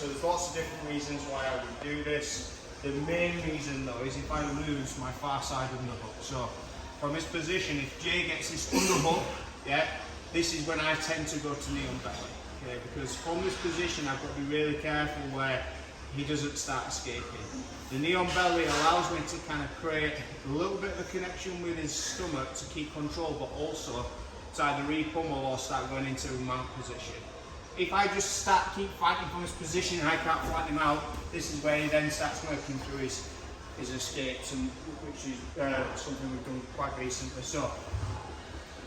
so there's lots of different reasons why I would do this. The main reason though is if I lose my far side underhook. So from this position, if Jay gets this underhook, yeah, this is when I tend to go to knee on belly. Okay, because from this position I've got to be really careful where he doesn't start escaping. The knee on belly allows me to kind of create a little bit of a connection with his stomach to keep control, but also to either re-pummel or start going into a mount position. If I just keep fighting from this position and I can't flatten him out, this is where he then starts working through his escapes, and which is something we've done quite recently. So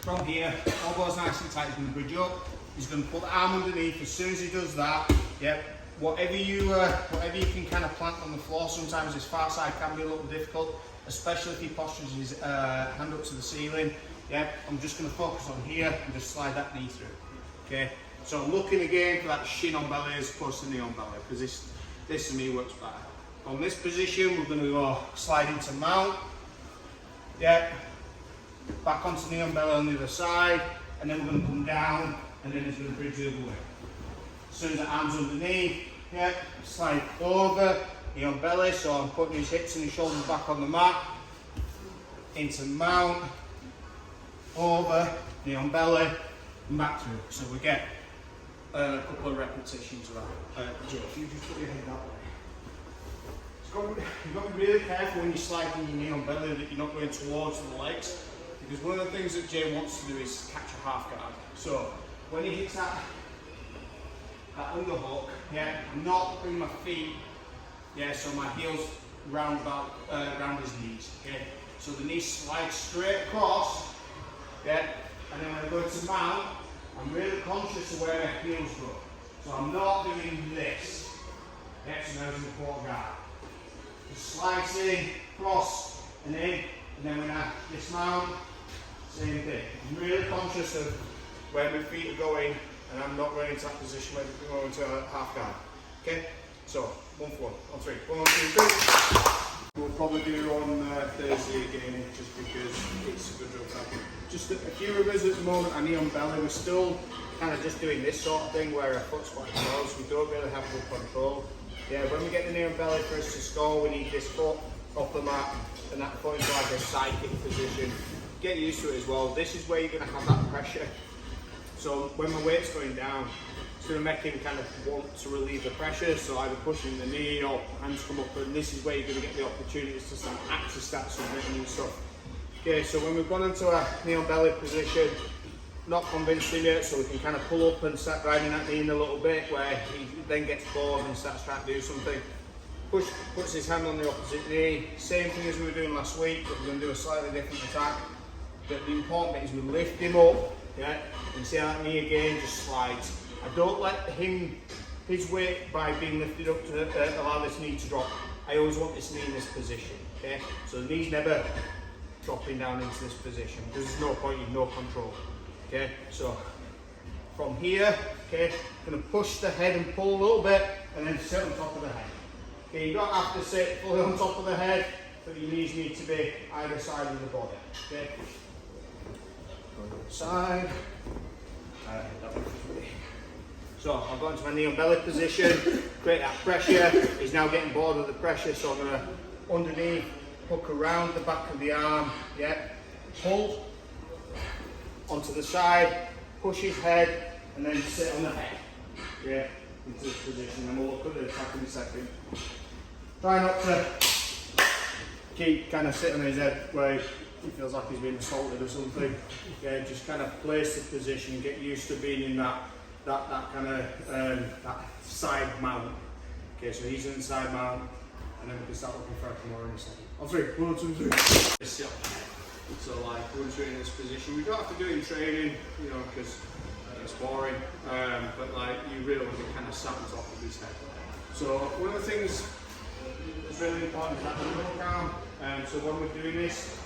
from here, elbows nice and tight, he's going to bridge up, he's going to put the arm underneath. As soon as he does that, yep, whatever you can kind of plant on the floor, sometimes this far side can be a little difficult, especially if he postures his hand up to the ceiling. Yeah, I'm just going to focus on here and just slide that knee through. Okay, so I'm looking again for that shin on belly as opposed to knee on belly, because this to me works better. On this position, we're going to go slide into mount. Yeah, back onto knee on belly on the other side, and then we're going to come down, and then it's going to bridge the other way. As soon as the arm's underneath, yeah, slide over, knee on belly, so I'm putting his hips and his shoulders back on the mat, into mount, over, knee on belly, and back through. So we get a couple of repetitions of that. Joe, if you just put your head that way. You've got to be really careful when you're sliding your knee on belly that you're not going towards the legs, because one of the things that Jay wants to do is catch a half guard. So when he hits that underhook, yeah, I'm not putting my feet, yeah, so my heels round his knees, okay. So the knee slides straight across, yeah, and then when I go to mount, I'm really conscious of where my heels go. So I'm not doing this. Yeah, so now it's an important guard. Just slides in, cross, and in, and then when I dismount, same thing. I'm really conscious of where my feet are going, and I'm not going into that position where they're going to a half guard. Okay? So, 1 for 1, on 3. 1, 2, 3. We'll probably do on Thursday again, just because it's a good drill time. Just a few of us at the moment, knee on belly, we're still kind of just doing this sort of thing where our foot's quite close, we don't really have good control. Yeah, when we get the knee on belly for us to score, we need this foot off the mat, and that foot into like a side kick position. Get used to it as well. This is where you're going to have that pressure. So when my weight's going down, it's going to make him kind of want to relieve the pressure, so either pushing the knee or hands come up, and this is where you're going to get the opportunities to start submitting and stuff. Okay, so when we've gone into a knee on belly position, not convinced him yet, so we can kind of pull up and start driving that knee in a little bit, where he then gets bored and starts trying to do something. Puts his hand on the opposite knee, same thing as we were doing last week, but we're going to do a slightly different attack. But the important bit is we lift him up, yeah, and see how that knee again just slides. I don't let his weight by being lifted up to allow this knee to drop. I always want this knee in this position, okay? So the knee's never dropping down into this position. There's no point, you've no control, okay? So from here, okay, gonna push the head and pull a little bit, and then sit on top of the head. Okay, you don't have to sit fully on top of the head, but your knees need to be either side of the body, okay? Go to the side. So I've got into my knee on belly position, create that pressure. He's now getting bored of the pressure, so I'm going to underneath, hook around the back of the arm, yeah, pull onto the side, push his head, and then sit on the head, yeah, into this position. And we'll look at the attack in a second. Try not to keep kind of sitting on his head where he feels like he's being assaulted or something. Yeah, just kind of place the position, get used to being in that kind of that side mount. Okay, so he's in the side mount, and then we can start looking for a Kimura in a second. On 3, 1, 2, 3. Sit on the head. So like once you're in this position, we don't have to do it in training, you know, because it's boring. But like you really want to kind of sat on top of his head. So one of the things that's really important is that underhook arm. So when we're doing this,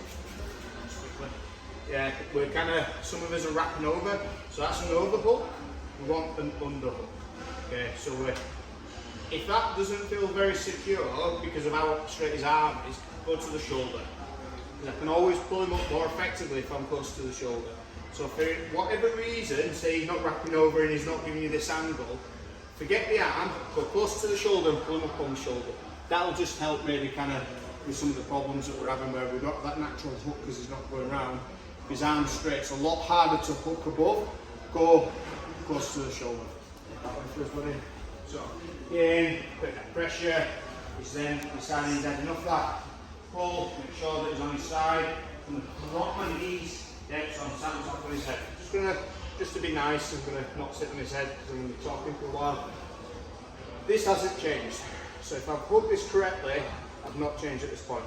yeah, we're kind of, some of us are wrapping over, so that's an overhook, we want an underhook. Okay, so if that doesn't feel very secure because of how straight his arm is, go to the shoulder. Because I can always pull him up more effectively if I'm close to the shoulder. So for whatever reason, say he's not wrapping over and he's not giving you this angle, Forget the arm, go close to the shoulder and pull him up on the shoulder. That'll just help maybe kind of with some of the problems that we're having where we've got that natural hook because he's not going round. His arm's straight, it's a lot harder to hook above. Go close to the shoulder. That way for us, buddy. So, in, put that pressure. He's then deciding he's had enough of that. Pull, make sure that he's on his side. I'm going to drop my knees. Yeah, so I'm sat on top of his head. Just to be nice, I'm going to not sit on his head because I'm going to be talking for a while. This hasn't changed. So if I've hooked this correctly, I've not changed at this point.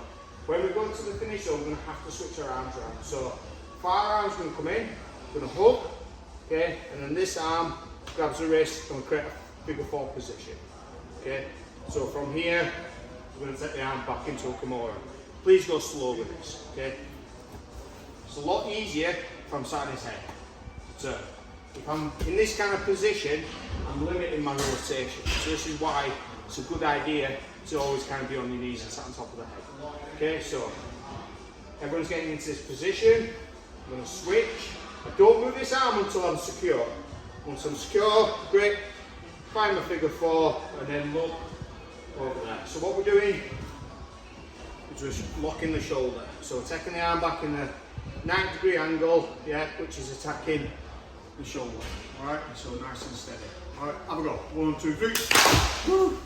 When we go to the finish, so we're going to have to switch our arms around. So far arm's going to come in, going to hook, okay, and then this arm grabs the wrist and we'll create a figure four position. Okay, so from here, we're going to take the arm back into a Kimura. Please go slow with this. Okay, it's a lot easier if I'm sat on his head. So if I'm in this kind of position, I'm limiting my rotation. So this is why it's a good idea to always kind of be on your knees and sat on top of the head. Okay, so everyone's getting into this position. I'm going to switch. I don't move this arm until I'm secure. Once I'm secure, grip, find my figure four, and then look over there. So what we're doing is just locking the shoulder. So taking the arm back in a 90-degree angle, yeah, which is attacking the shoulder. All right, so nice and steady. All right, have a go. 1, 2, 3. Woo.